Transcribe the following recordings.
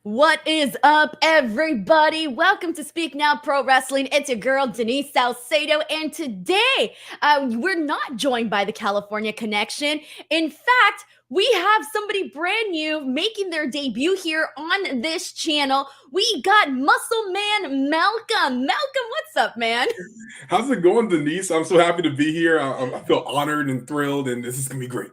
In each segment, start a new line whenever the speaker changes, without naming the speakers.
What is up, everybody? Welcome to Speak Now Pro Wrestling. It's your girl, Denise Salcedo, and today we're not joined by the California Connection. In fact, we have somebody brand new making their debut here on this channel. We got Muscle Man Malcolm. Malcolm, what's up, man?
How's it going, Denise? I'm so happy to be here. I feel honored and thrilled, and this is going to be great.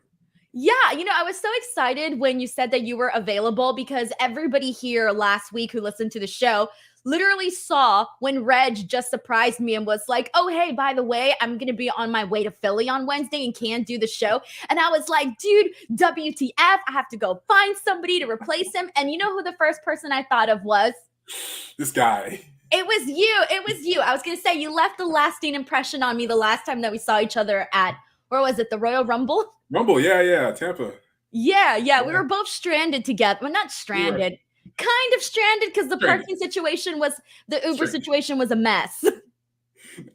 Yeah, I was so excited when you said that you were available because everybody here last week who listened to the show literally saw when Reg just surprised me and was like, oh, hey, by the way, I'm going to be on my way to Philly on Wednesday and can't do the show. And I was like, dude, WTF, I have to go find somebody to replace him. And you know who the first person I thought of was?
This guy.
It was you. It was you. I was going to say, you left a lasting impression on me the last time that we saw each other at, where was it, the Royal Rumble?
Rumble, yeah, Tampa.
Yeah. We were both stranded together. Well, not stranded. Kind of stranded because the parking situation was, the Uber situation was a mess.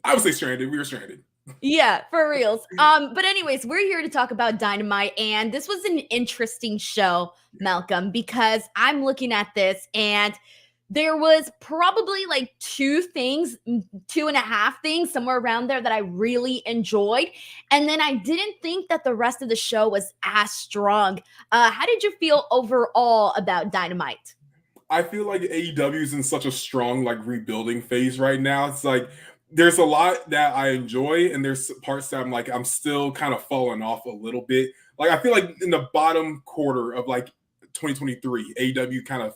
I would say stranded. We were stranded.
Yeah, for reals. But anyways, we're here to talk about Dynamite, and this was an interesting show, Malcolm, because I'm looking at this and there was probably like two and a half things, somewhere around there that I really enjoyed. And then I didn't think that the rest of the show was as strong. How did you feel overall about Dynamite?
I feel like AEW is in such a strong rebuilding phase right now. It's like there's a lot that I enjoy, and there's parts that I'm still kind of falling off a little bit. Like I feel like in the bottom quarter of 2023, AEW kind of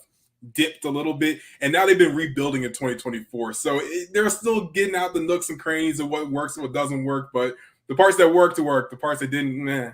dipped a little bit, and now they've been rebuilding in 2024. So they're still getting out the nooks and crannies of what works and what doesn't work. But the parts that work, the parts that didn't,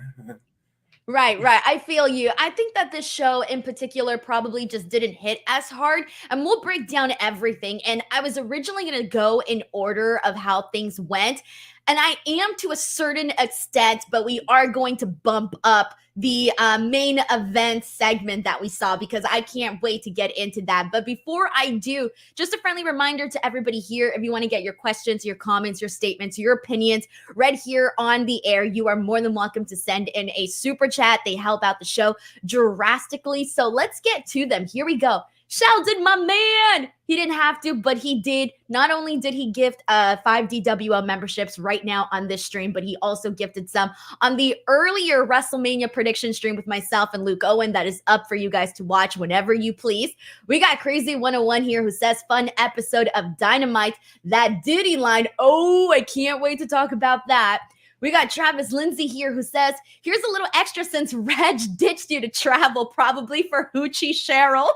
Right. I feel you. I think that this show in particular probably just didn't hit as hard, and we'll break down everything. And I was originally going to go in order of how things went, and I am to a certain extent, but we are going to bump up the main event segment that we saw because I can't wait to get into that. But before I do, just a friendly reminder to everybody here, if you want to get your questions, your comments, your statements, your opinions read here on the air, you are more than welcome to send in a super chat. They help out the show drastically. So let's get to them. Here we go. Sheldon, my man. He didn't have to, but he did. Not only did he gift 5 DWL memberships right now on this stream, but he also gifted some on the earlier WrestleMania prediction stream with myself and Luke Owen. That is up for you guys to watch whenever you please. We got Crazy 101 here who says, fun episode of Dynamite. That Diddy line. Oh, I can't wait to talk about that. We got Travis Lindsay here who says, here's a little extra since Reg ditched you to travel, probably for Hoochie Cheryl.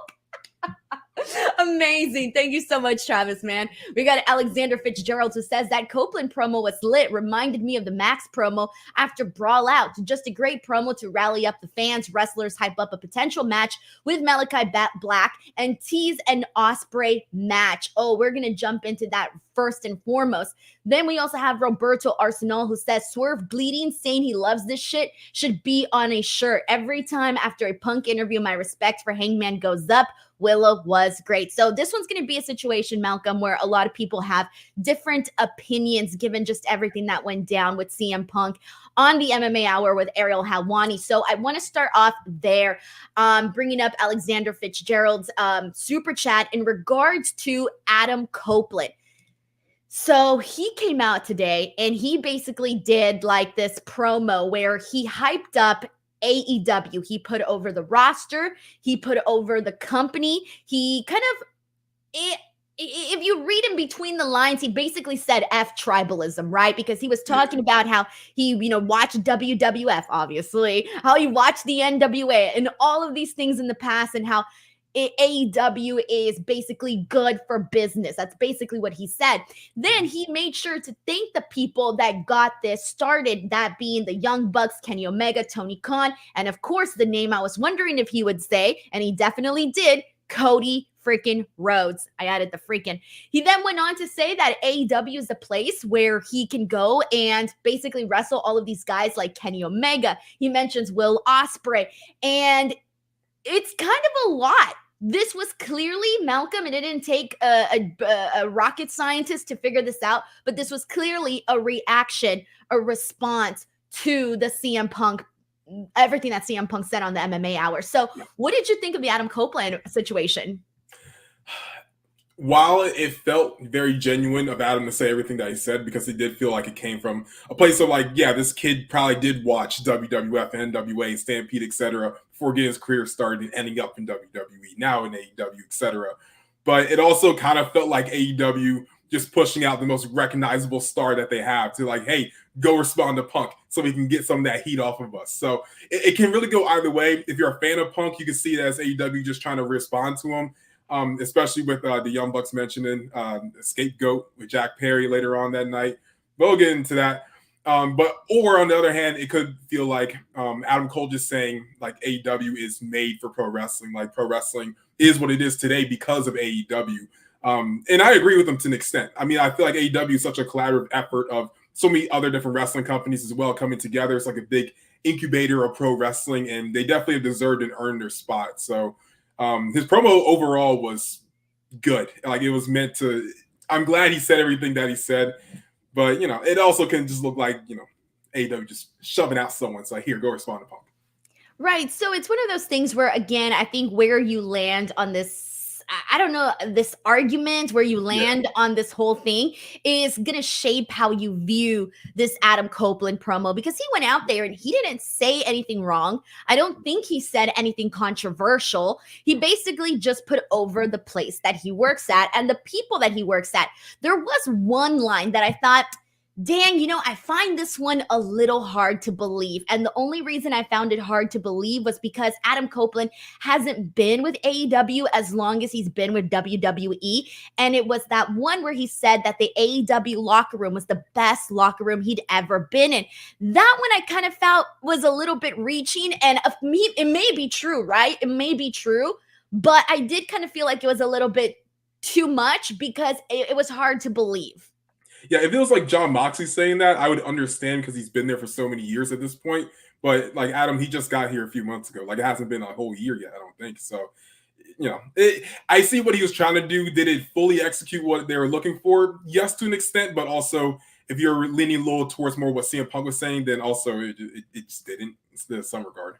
Amazing. Thank you so much, Travis, man. We got Alexander Fitzgerald who says that Copeland promo was lit. Reminded me of the Max promo after Brawl Out. Just a great promo to rally up the fans. Wrestlers hype up a potential match with Malachi Black and tease an Osprey match. Oh, we're going to jump into that first and foremost. Then we also have Roberto Arsenal who says Swerve bleeding, saying he loves this shit, should be on a shirt. Every time after a Punk interview, my respect for Hangman goes up. Willow was great. So this one's going to be a situation, Malcolm, where a lot of people have different opinions given just everything that went down with CM Punk on the MMA Hour with Ariel Helwani. So I want to start off there, bringing up Alexander Fitzgerald's super chat in regards to Adam Copeland. So he came out today and he basically did like this promo where he hyped up AEW. He put over the roster. He put over the company. He kind of, if you read in between the lines, he basically said F tribalism, right? Because he was talking about how he, watched WWF, obviously, how he watched the NWA and all of these things in the past and how AEW is basically good for business. That's basically what he said. Then he made sure to thank the people that got this started, that being the Young Bucks, Kenny Omega, Tony Khan, and of course, the name I was wondering if he would say, and he definitely did, Cody freaking Rhodes. I added the freaking. He then went on to say that AEW is the place where he can go and basically wrestle all of these guys like Kenny Omega. He mentions Will Ospreay, and it's kind of a lot. This was clearly, Malcolm, and it didn't take a rocket scientist to figure this out, but this was clearly a reaction, a response to the CM Punk everything that CM Punk said on the MMA Hour. So what did you think of the Adam Copeland situation?
While it felt very genuine of Adam to say everything that he said, because it did feel like it came from a place of like, yeah, this kid probably did watch WWF, NWA, Stampede, etc. before getting his career started and ending up in WWE, now in AEW, etc. But it also kind of felt like AEW just pushing out the most recognizable star that they have to like, hey, go respond to Punk so we can get some of that heat off of us. So it can really go either way. If you're a fan of Punk, you can see it as AEW just trying to respond to him. Especially with the Young Bucks mentioning Scapegoat with Jack Perry later on that night. We'll get into that. Or on the other hand, it could feel like Adam Cole just saying like AEW is made for pro wrestling. Like pro wrestling is what it is today because of AEW. And I agree with him to an extent. I mean, I feel like AEW is such a collaborative effort of so many other different wrestling companies as well coming together. It's like a big incubator of pro wrestling, and they definitely have deserved and earned their spot. So his promo overall was good. Like it was meant to, I'm glad he said everything that he said, but you know, it also can just look like, you know, AEW just shoving out someone. So like, here, go respond to Punk.
Right. So it's one of those things where, again, I think where you land on this, I don't know, this argument, where you land on this whole thing is going to shape how you view this Adam Copeland promo, because he went out there and he didn't say anything wrong. I don't think he said anything controversial. He basically just put over the place that he works at and the people that he works at. There was one line that I thought, Dan, you know, I find this one a little hard to believe. And the only reason I found it hard to believe was because Adam Copeland hasn't been with AEW as long as he's been with WWE. And it was that one where he said that the AEW locker room was the best locker room he'd ever been in. That one I kind of felt was a little bit reaching. And it may be true, right? It may be true. But I did kind of feel like it was a little bit too much because it was hard to believe.
Yeah, if it was like John Moxley saying that, I would understand because he's been there for so many years at this point. But like Adam, he just got here a few months ago. Like it hasn't been a whole year yet, I don't think. So, you know, I see what he was trying to do. Did it fully execute what they were looking for? Yes, to an extent. But also, if you're leaning a little towards more what CM Punk was saying, then also it just didn't in some regard.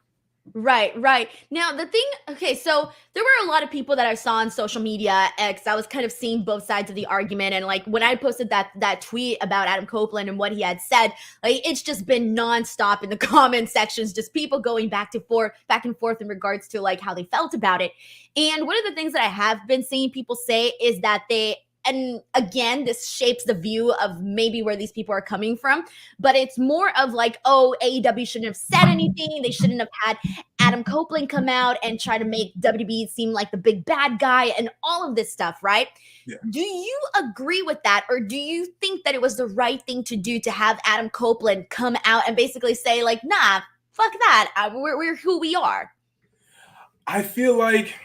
Right. Now, the thing, okay, so there were a lot of people that I saw on social media, X. I was kind of seeing both sides of the argument. And like when I posted that tweet about Adam Copeland and what he had said, like it's just been nonstop in the comment sections, just people going back and forth in regards to like how they felt about it. And one of the things that I have been seeing people say is that and again, this shapes the view of maybe where these people are coming from, but it's more of like, oh, AEW shouldn't have said anything. They shouldn't have had Adam Copeland come out and try to make WWE seem like the big bad guy and all of this stuff, right? Yeah. Do you agree with that? Or do you think that it was the right thing to do to have Adam Copeland come out and basically say like, nah, fuck that. We're who we are.
I feel like,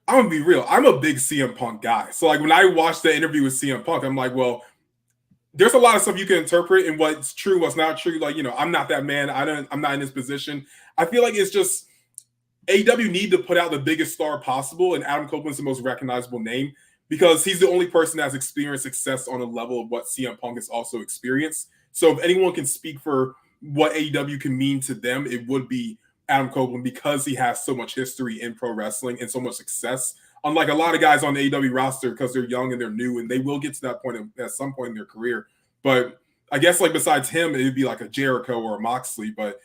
I'm gonna be real. I'm a big CM Punk guy. So like when I watched the interview with CM Punk, I'm like, well, there's a lot of stuff you can interpret and what's true, what's not true. Like, you know, I'm not that man. I'm not in this position. I feel like it's just AEW need to put out the biggest star possible, and Adam Copeland's the most recognizable name because he's the only person that's experienced success on a level of what CM Punk has also experienced. So if anyone can speak for what AEW can mean to them, it would be Adam Copeland, because he has so much history in pro wrestling and so much success. Unlike a lot of guys on the AEW roster, because they're young and they're new, and they will get to that point at some point in their career. But I guess like besides him, it would be like a Jericho or a Moxley. But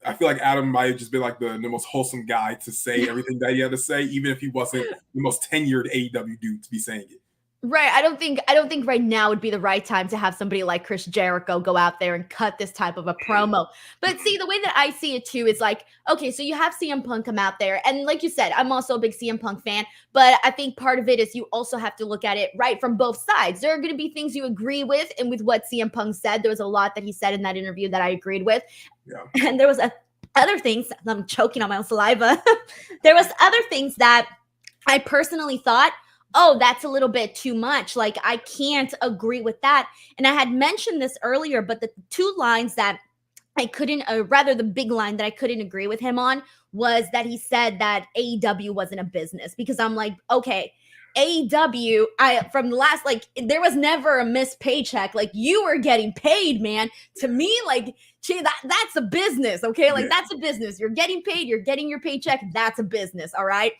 I feel like Adam might have just been like the most wholesome guy to say everything that he had to say, even if he wasn't the most tenured AEW dude to be saying it.
Right. I don't think right now would be the right time to have somebody like Chris Jericho go out there and cut this type of a promo. But see, the way that I see it too is like, okay, so you have CM Punk come out there. And like you said, I'm also a big CM Punk fan, but I think part of it is you also have to look at it right from both sides. There are going to be things you agree with. And with what CM Punk said, there was a lot that he said in that interview that I agreed with. Yeah. And there was other things, I'm choking on my own saliva. There was other things that I personally thought, oh, that's a little bit too much. Like, I can't agree with that. And I had mentioned this earlier, but the two lines that I couldn't, rather the big line that I couldn't agree with him on was that he said that AEW wasn't a business, because I'm like, okay, AEW, from the last, like, there was never a missed paycheck. Like, you were getting paid, man. To me, That's a business, okay? Like, that's a business. You're getting paid, you're getting your paycheck. That's a business, all right?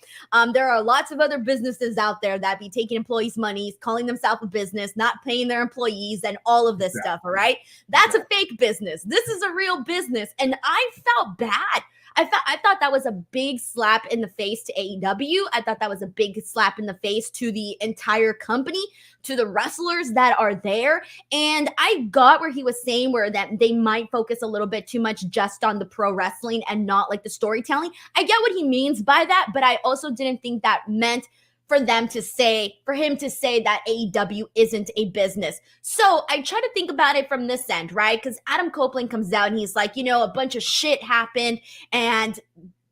There are lots of other businesses out there that be taking employees' money, calling themselves a business, not paying their employees, and all of this stuff, all right? That's a fake business. This is a real business, and I felt bad. I thought that was a big slap in the face to AEW. I thought that was a big slap in the face to the entire company, to the wrestlers that are there. And I got where he was saying where that they might focus a little bit too much just on the pro wrestling and not like the storytelling. I get what he means by that, but I also didn't think that meant for him to say that AEW isn't a business. So I try to think about it from this end, right? Because Adam Copeland comes out and he's like, a bunch of shit happened and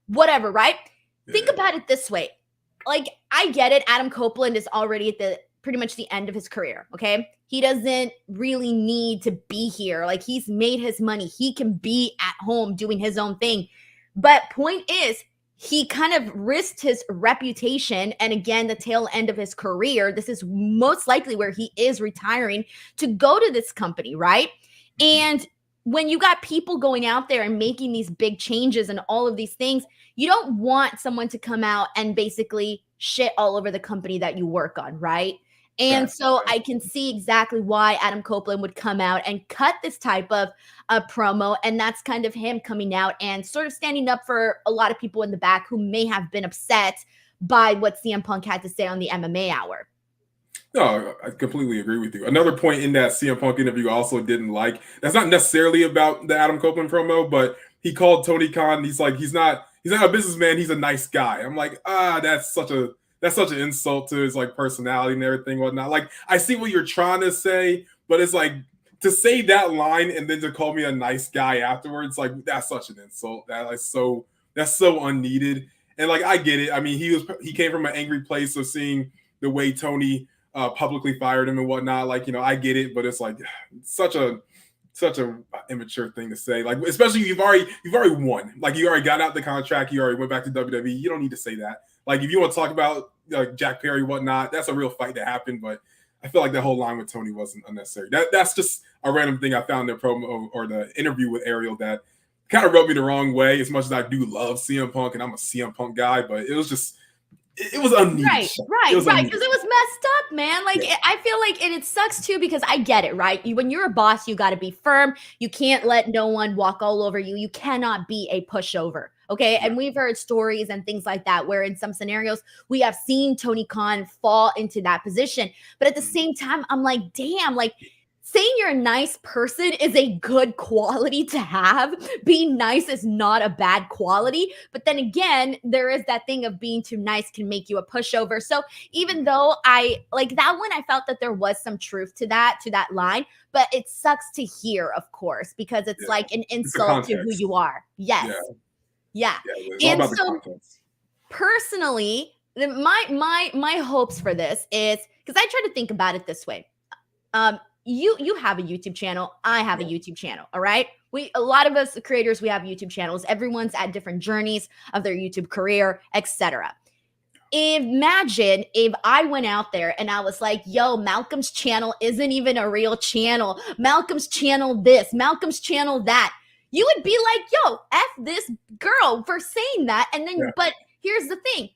whatever, right? Yeah. Think about it this way. Like, I get it. Adam Copeland is already at pretty much the end of his career, okay? He doesn't really need to be here. Like, he's made his money. He can be at home doing his own thing. But point is, he kind of risked his reputation and, again, the tail end of his career. This is most likely where he is retiring to go to this company, right? And when you got people going out there and making these big changes and all of these things, you don't want someone to come out and basically shit all over the company that you work on, right? And so I can see exactly why Adam Copeland would come out and cut this type of promo. And that's kind of him coming out and sort of standing up for a lot of people in the back who may have been upset by what CM Punk had to say on the MMA Hour.
No, I completely agree with you. Another point in that CM Punk interview I also didn't like, that's not necessarily about the Adam Copeland promo, but he called Tony Khan. He's like, he's not a businessman. He's a nice guy. I'm like, that's such an insult to his like personality and everything, whatnot. Like, I see what you're trying to say, but it's like to say that line and then to call me a nice guy afterwards, like that's such an insult. That's so unneeded. And like, I get it. I mean, he came from an angry place of seeing the way Tony publicly fired him and whatnot. Like, I get it, but it's like such a immature thing to say. Like, especially you've already won. Like, you already got out the contract. You already went back to WWE. You don't need to say that. Like, if you want to talk about Jack Perry, whatnot, that's a real fight that happened. But I feel like that whole line with Tony wasn't unnecessary. That's just a random thing I found in the promo or the interview with Ariel that kind of rubbed me the wrong way. As much as I do love CM Punk and I'm a CM Punk guy, but it was just. It was unneeded. Right.
Because it was messed up, man. Like, I feel like, and it sucks too, because I get it, right? When you're a boss, you got to be firm. You can't let no one walk all over you. You cannot be a pushover. Okay. And we've heard stories and things like that, where in some scenarios we have seen Tony Khan fall into that position. But at the same time, I'm like, damn, like, saying you're a nice person is a good quality to have. Being nice is not a bad quality. But then again, there is that thing of being too nice can make you a pushover. So even though I like that one, I felt that there was some truth to that line, but it sucks to hear, of course, because it's like an insult to who you are. Yes. Yeah. And so personally, my hopes for this is, because I try to think about it this way. You have a YouTube channel. I have a YouTube channel. All right. A lot of us, the creators, we have YouTube channels. Everyone's at different journeys of their YouTube career, etc. Imagine if I went out there and I was like, yo, Malcolm's channel isn't even a real channel. Malcolm's channel this, Malcolm's channel that. You would be like, yo, F this girl for saying that. And then, but here's the thing.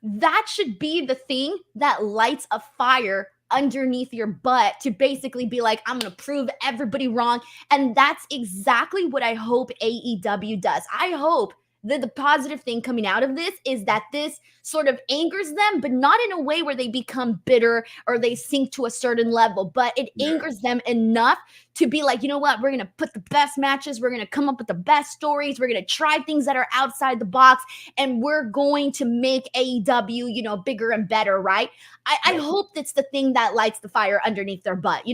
That should be the thing that lights a fire underneath your butt to basically be like, I'm going to prove everybody wrong. And that's exactly what I hope AEW does. I hope that the positive thing coming out of this is that this sort of angers them, but not in a way where they become bitter or they sink to a certain level, but it angers them enough to be like, you know what, we're going to put the best matches, we're going to come up with the best stories, we're going to try things that are outside the box, and we're going to make AEW, bigger and better, right? I hope that's the thing that lights the fire underneath their butt,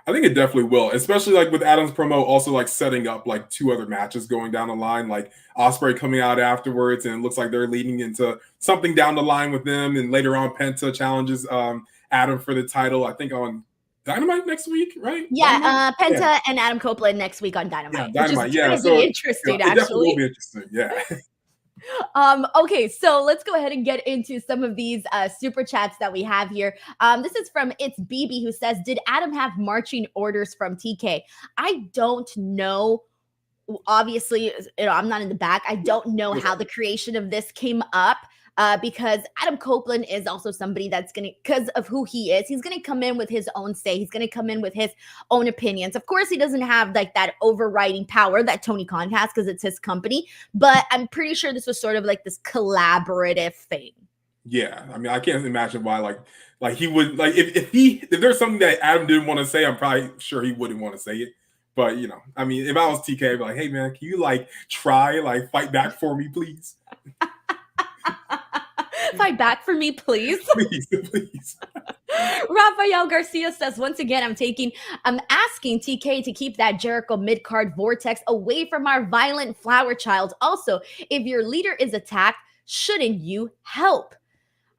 I think it definitely will, especially like with Adam's promo, also like setting up like 2 other matches going down the line, like Ospreay coming out afterwards, and it looks like they're leading into something down the line with them. And later on, Penta challenges Adam for the title, I think on Dynamite next week, right?
Yeah, Penta and Adam Copeland next week on Dynamite.
Yeah, Dynamite.
Which is be interesting, actually.
It definitely will be interesting. Yeah.
Okay, so let's go ahead and get into some of these super chats that we have here. This is from It's BB, who says, did Adam have marching orders from TK? I don't know obviously, I'm not in the back. I don't know how the creation of this came up. Because Adam Copeland is also somebody that's going to, because of who he is, he's going to come in with his own say. He's going to come in with his own opinions. Of course, he doesn't have like that overriding power that Tony Khan has because it's his company. But I'm pretty sure this was sort of like this collaborative thing.
Yeah, I mean, I can't imagine why like he would like if there's something that Adam didn't want to say, I'm probably sure he wouldn't want to say it. But I mean, if I was TK, I'd be like, hey man, can you like try like fight back for me, please?
Fight back for me, please.
Please.
Rafael Garcia says, once again, I'm asking TK to keep that Jericho mid-card vortex away from our violent flower child. Also, if your leader is attacked, shouldn't you help?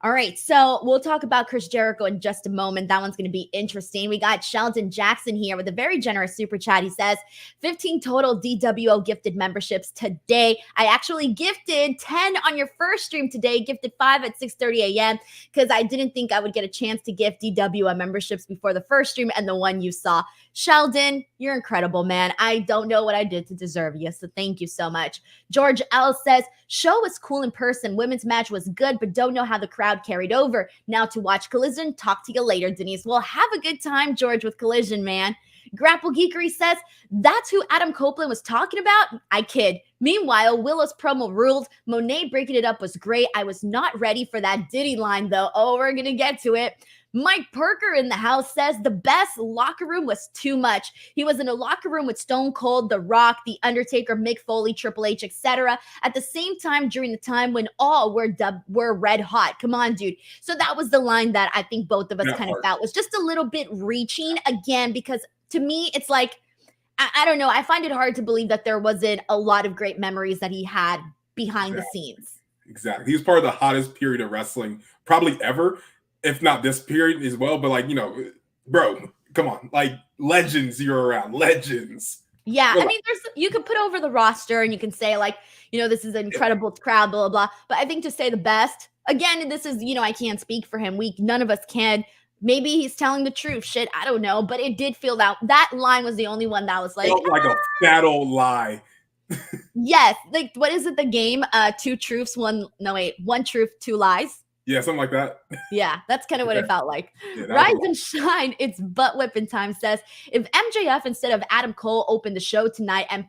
All right, so we'll talk about Chris Jericho in just a moment. That one's going to be interesting. We got Sheldon Jackson here with a very generous super chat. He says, 15 total DWO gifted memberships today. I actually gifted 10 on your first stream today, gifted 5 at 6:30 a.m. because I didn't think I would get a chance to gift DWO memberships before the first stream and the one you saw. Sheldon, you're incredible, man. I don't know what I did to deserve you, so thank you so much. George L. says, show was cool in person. Women's match was good, but don't know how the crowd carried over. Now to watch Collision. Talk to you later, Denise. Well, have a good time, George, with Collision, man. Grapple Geekery says, that's who Adam Copeland was talking about? I kid. Meanwhile, Willow's promo ruled. Monet breaking it up was great. I was not ready for that Diddy line, though. Oh, we're going to get to it. Mike Perker in the house says the best locker room was too much. He was in a locker room with Stone Cold, The Rock, The Undertaker, Mick Foley, Triple H, etc. At the same time during the time when all were red hot. Come on, dude. So that was the line that I think both of us kind of felt was just a little bit reaching again, because to me, it's like, I don't know. I find it hard to believe that there wasn't a lot of great memories that he had behind the scenes.
Exactly. He was part of the hottest period of wrestling probably ever. If not this period as well, but like, bro, come on, like legends you're around, legends.
Yeah, I mean, you could put over the roster and you can say like, this is an incredible crowd, blah, blah, blah. But I think to say the best, again, this is, I can't speak for him. None of us can. Maybe he's telling the truth. Shit, I don't know. But it did feel that line was the only one that was like.
Felt like a fat old lie.
Yes. Like, what is it, the game? One truth, 2 lies.
Yeah, something like that.
Yeah, that's kind of what it felt like. Yeah, Rise and Shine, it's butt whipping time, says, if MJF instead of Adam Cole opened the show tonight and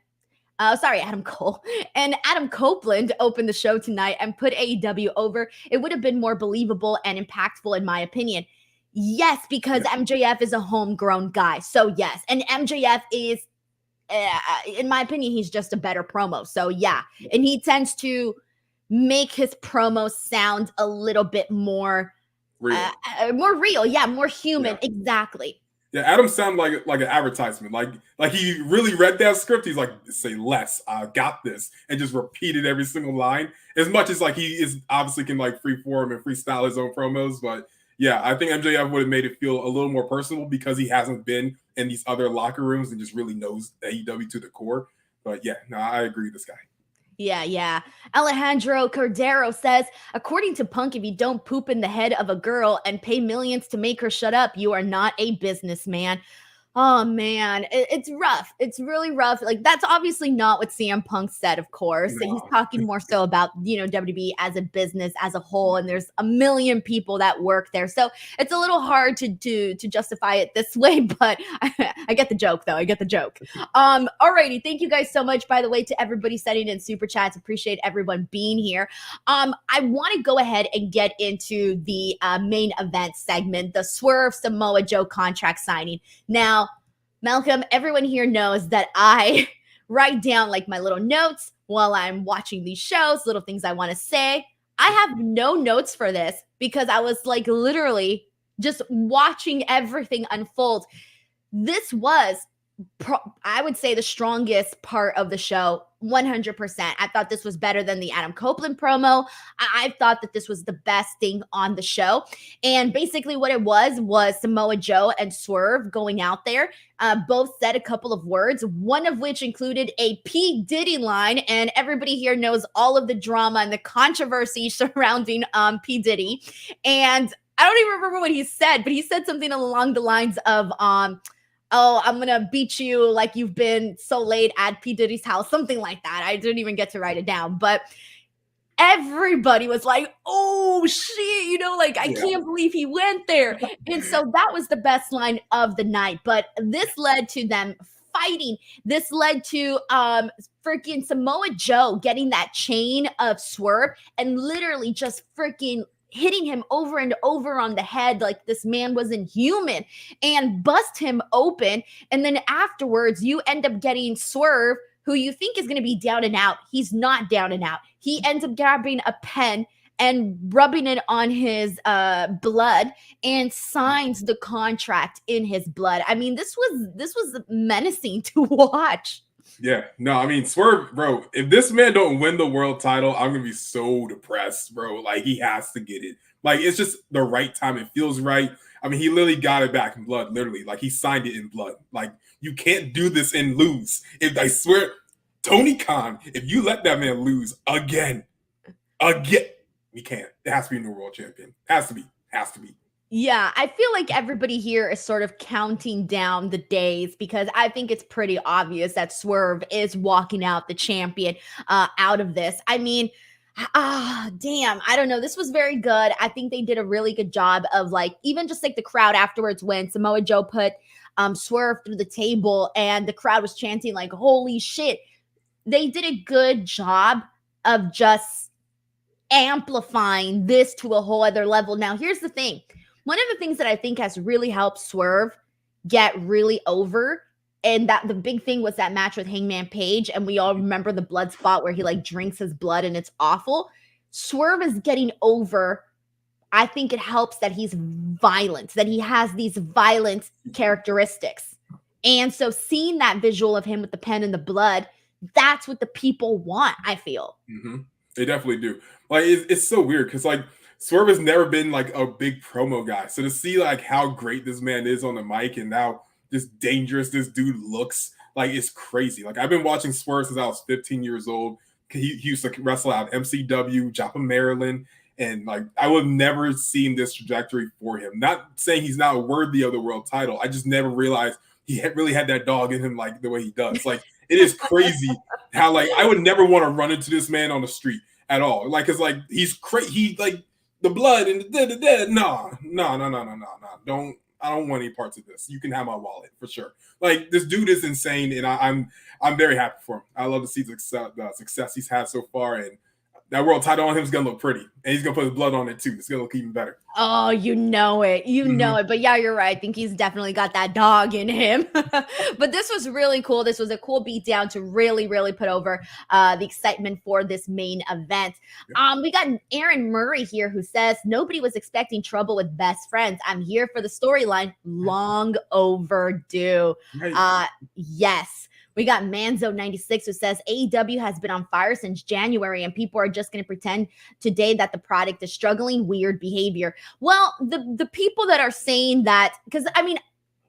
Adam Cole and Adam Copeland opened the show tonight and put AEW over, it would have been more believable and impactful in my opinion. Yes, because MJF is a homegrown guy. So yes, and MJF is, in my opinion, he's just a better promo. So yeah, and he tends to make his promos sound a little bit more real. More real. Yeah, more human. Yeah. Exactly.
Yeah, Adam sounded like an advertisement. Like he really read that script. He's like, say less, I got this, and just repeated every single line. As much as like he is obviously can like freeform and freestyle his own promos, but yeah, I think MJF would have made it feel a little more personal because he hasn't been in these other locker rooms and just really knows AEW to the core. But yeah, no, I agree with this guy.
Yeah. Alejandro Cordero says, according to Punk, if you don't poop in the head of a girl and pay millions to make her shut up, you are not a businessman. Oh, man, it's rough. It's really rough. Like, that's obviously not what CM Punk said, of course. No. He's talking more so about, WWE as a business as a whole, and there's a million people that work there. So it's a little hard to justify it this way, but I get the joke, though. I get the joke. Alrighty. Thank you guys so much, by the way, to everybody sending in super chats. Appreciate everyone being here. I want to go ahead and get into the main event segment, the Swerve Samoa Joe contract signing. Now, Malcolm, everyone here knows that I write down like my little notes while I'm watching these shows, little things I want to say. I have no notes for this because I was like literally just watching everything unfold. This was, I would say, the strongest part of the show, 100%. I thought this was better than the Adam Copeland promo. I thought that this was the best thing on the show. And basically what it was Samoa Joe and Swerve going out there. Both said a couple of words, one of which included a P. Diddy line. And everybody here knows all of the drama and the controversy surrounding P. Diddy. And I don't even remember what he said, but he said something along the lines of, oh, I'm gonna beat you like you've been so late at P. Diddy's house, something like that. I didn't even get to write it down, but everybody was like, oh shit, you know, like I can't believe he went there. And so that was the best line of the night. But this led to them fighting. This led to freaking Samoa Joe getting that chain of Swerve and literally just freaking hitting him over and over on the head like this man wasn't human and bust him open. And then afterwards, you end up getting Swerve, who you think is going to be down and out. He's not down and out. He ends up grabbing a pen and rubbing it on his blood and signs the contract in his blood. I mean, this was menacing to watch.
Yeah, no, I mean, Swerve, bro, if this man don't win the world title, I'm going to be so depressed, bro. Like, he has to get it. Like, it's just the right time. It feels right. I mean, he literally got it back in blood, literally. Like, he signed it in blood. Like, you can't do this and lose. If I swear, Tony Khan, if you let that man lose again, we can't. It has to be a new world champion. Has to be.
Yeah, I feel like everybody here is sort of counting down the days because I think it's pretty obvious that Swerve is walking out the champion out of this. I mean, damn, I don't know. This was very good. I think they did a really good job of like, even just like the crowd afterwards when Samoa Joe put Swerve through the table and the crowd was chanting like, holy shit. They did a good job of just amplifying this to a whole other level. Now, here's the thing. One of the things that I think has really helped Swerve get really over, and that the big thing was that match with Hangman Page, and we all remember the blood spot where he like drinks his blood and it's awful. Swerve is getting over. I think it helps that he's violent, that he has these violent characteristics. And so seeing that visual of him with the pen and the blood, that's what the people want, I feel.
Mm-hmm. They definitely do. Like, it's so weird because like Swerve has never been like a big promo guy. So to see like how great this man is on the mic and how just dangerous this dude looks, like it's crazy. Like I've been watching Swerve since I was 15 years old. He used to wrestle out MCW, Joppa, Maryland. And like I would have never seen this trajectory for him. Not saying he's not worthy of the world title. I just never realized he really had that dog in him like the way he does. Like it is crazy how like I would never want to run into this man on the street at all. Like, cause like he's crazy. He like the blood and the no. I don't want any parts of this. You can have my wallet for sure. Like this dude is insane, and I'm very happy for him. I love to see the success he's had so far, and that world title on him is gonna look pretty, and he's gonna put his blood on it too. It's gonna look even better.
Oh, you know it. You know it. But yeah, you're right. I think he's definitely got that dog in him. But this was really cool. This was a cool beatdown to really, really put over the excitement for this main event. We got Aaron Murray here who says, nobody was expecting trouble with best friends. I'm here for the storyline. Long overdue. Yes. We got Manzo96 who says AEW has been on fire since January and people are just going to pretend today that the product is struggling. Weird behavior. Well, the people that are saying that, because I mean,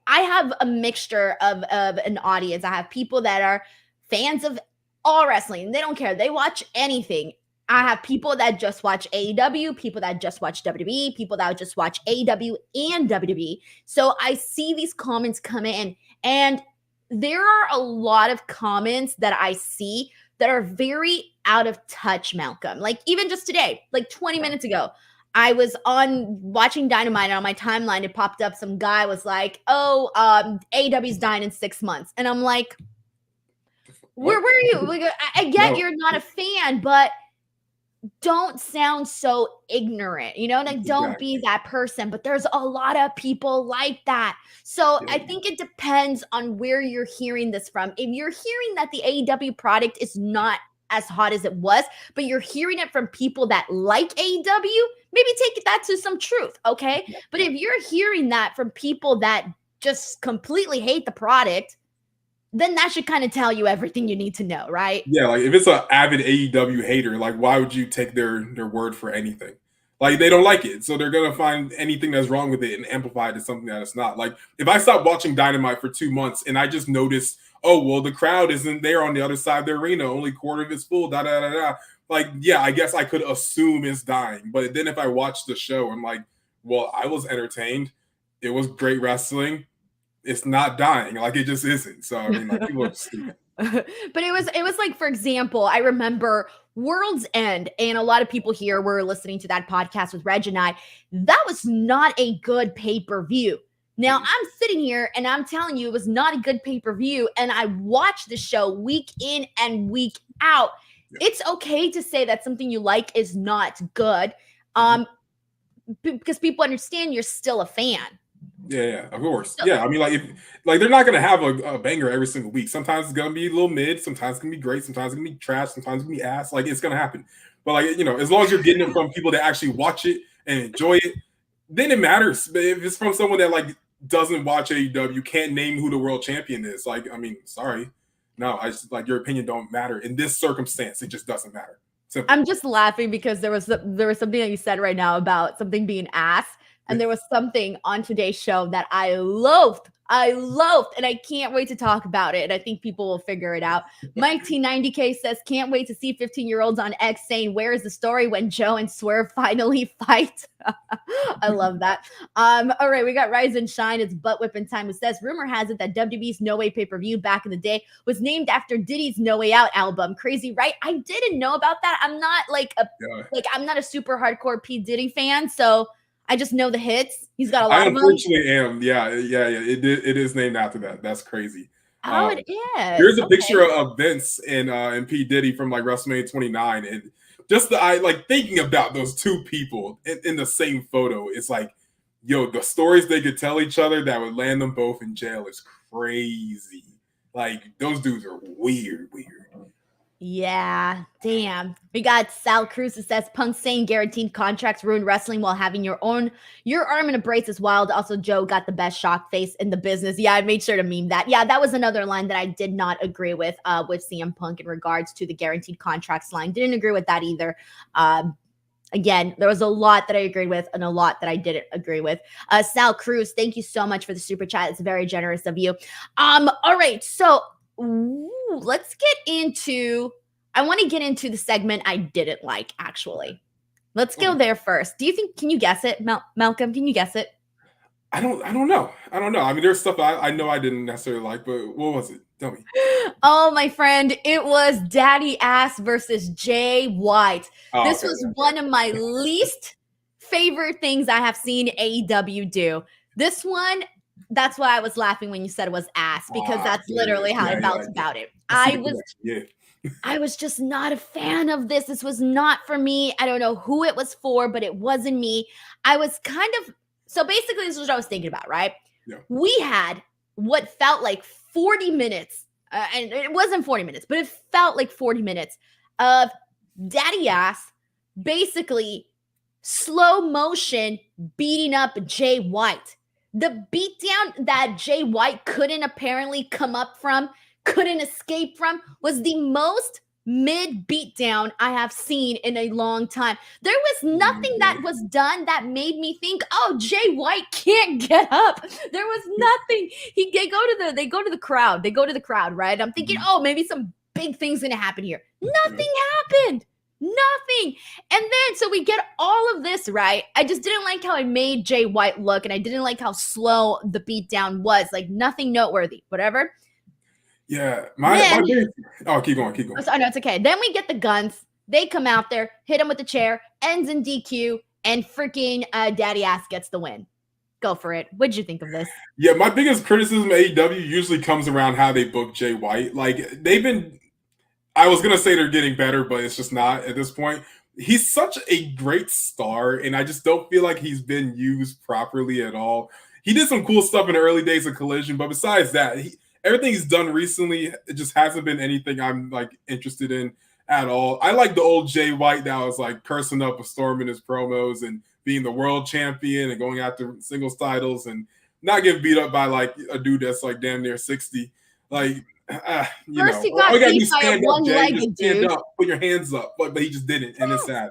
I have a mixture of an audience. I have people that are fans of all wrestling. They don't care. They watch anything. I have people that just watch AEW, people that just watch WWE, people that just watch AEW and WWE. So I see these comments come in, and there are a lot of comments that I see that are very out of touch, Malcolm. Like even just today, like 20 minutes ago, I was watching Dynamite, and on my timeline, it popped up. Some guy was like, oh, AEW's dying in 6 months. And I'm like, where are you? Like, I get you're not a fan, but don't sound so ignorant, you know, like don't be that person. But there's a lot of people like that. So I think it depends on where you're hearing this from. If you're hearing that the AEW product is not as hot as it was, but you're hearing it from people that like AEW, maybe take that to some truth, okay? But if you're hearing that from people that just completely hate the product, then that should kind of tell you everything you need to know, right?
Yeah, like if it's an avid AEW hater, like why would you take their word for anything? Like they don't like it, so they're gonna find anything that's wrong with it and amplify it to something that it's not. Like if I stopped watching Dynamite for 2 months and I just noticed, oh well, the crowd isn't there on the other side of the arena, only quarter of it's full, da da da da. Like yeah, I guess I could assume it's dying, but then if I watch the show, I'm like, well, I was entertained. It was great wrestling. it's not dying. Like it just isn't. So I mean, like people are stupid.
But it was like, for example, I remember World's End, and a lot of people here were listening to that podcast with Reg and I. That was not a good pay-per-view. Now I'm sitting here and I'm telling you it was not a good pay-per-view, and I watched the show week in and week out. It's okay to say that something you like is not good, because people understand you're still a fan.
Yeah, of course. Yeah, I mean, like, they're not gonna have a banger every single week. Sometimes it's gonna be a little mid, sometimes it's gonna be great, sometimes it's gonna be trash, sometimes it's gonna be ass. Like, it's gonna happen. But like, you know, as long as you're getting it from people that actually watch it and enjoy it, then it matters. But if it's from someone that like doesn't watch AEW, can't name who the world champion is, like, I mean, sorry, no, I just like your opinion don't matter in this circumstance. It just doesn't matter. Simple.
I'm just laughing because there was something that you said right now about something being ass. And there was something on today's show that I loathed, and I can't wait to talk about it. And I think people will figure it out. Mike T90K says, can't wait to see 15-year-olds on X saying, where is the story when Joe and Swerve finally fight? I love that. All right, we got Rise and Shine. It's butt whipping time. It says, rumor has it that WWE's No Way pay-per-view back in the day was named after Diddy's No Way Out album. Crazy, right? I didn't know about that. I'm not I'm not a super hardcore P. Diddy fan, so I just know the hits. He's got a lot of them. I
unfortunately am. Yeah. It is named after that. That's crazy.
Oh, it is.
Here's a picture of Vince and P. Diddy from like WrestleMania 29. And just thinking about those two people in the same photo, it's like, yo, the stories they could tell each other that would land them both in jail is crazy. Like, those dudes are weird.
Yeah, damn. We got Sal Cruz that says Punk saying guaranteed contracts ruin wrestling while having your arm in a brace is wild. Also, Joe got the best shock face in the business. Yeah, I made sure to meme that. Yeah, that was another line that I did not agree with CM Punk in regards to the guaranteed contracts line. Didn't agree with that either. Again, there was a lot that I agreed with and a lot that I didn't agree with. Sal Cruz, thank you so much for the super chat. It's very generous of you. All right, so let's get into, I want to get into the segment I didn't like, actually. Let's go there first. Can you guess it, Malcolm? Can you guess it?
I don't know. I mean, there's stuff I know I didn't necessarily like, but what was it? Tell me.
Oh, my friend, it was Daddy Ass versus Jay White. This was one of my least favorite things I have seen AEW do. This one, that's why I was laughing when you said it was ass, because that's literally how I felt about it. I was just not a fan of this. This was not for me. I don't know who it was for, but it wasn't me. I was so basically this is what I was thinking about, right?
Yeah.
We had what felt like 40 minutes, and it wasn't 40 minutes, but it felt like 40 minutes of Daddy Ass basically slow motion beating up Jay White. The beatdown that Jay White couldn't escape from was the most mid beatdown I have seen in a long time. There was nothing that was done that made me think, oh, Jay White can't get up. There was nothing. They go to the crowd, right? I'm thinking, oh, maybe some big thing's going to happen here. Nothing happened. Nothing. And then, so we get all of this, right? I just didn't like how I made Jay White look, and I didn't like how slow the beatdown was. Like, nothing noteworthy, whatever.
Yeah. Keep going.
Oh, no, it's okay. Then we get the Guns. They come out there, hit him with the chair, ends in DQ, and freaking Daddy Ass gets the win. Go for it. What'd you think of this?
Yeah, my biggest criticism of AEW usually comes around how they book Jay White. Like, I was going to say they're getting better, but it's just not at this point. He's such a great star, and I just don't feel like he's been used properly at all. He did some cool stuff in the early days of Collision, but besides that, everything he's done recently, it just hasn't been anything I'm like interested in at all. I like the old Jay White that was like cursing up a storm in his promos and being the world champion and going after singles titles and not getting beat up by like a dude that's like damn near 60. Like,
First, he got beat by a one-legged dude.
Put your hands up, but he just didn't, and it's sad.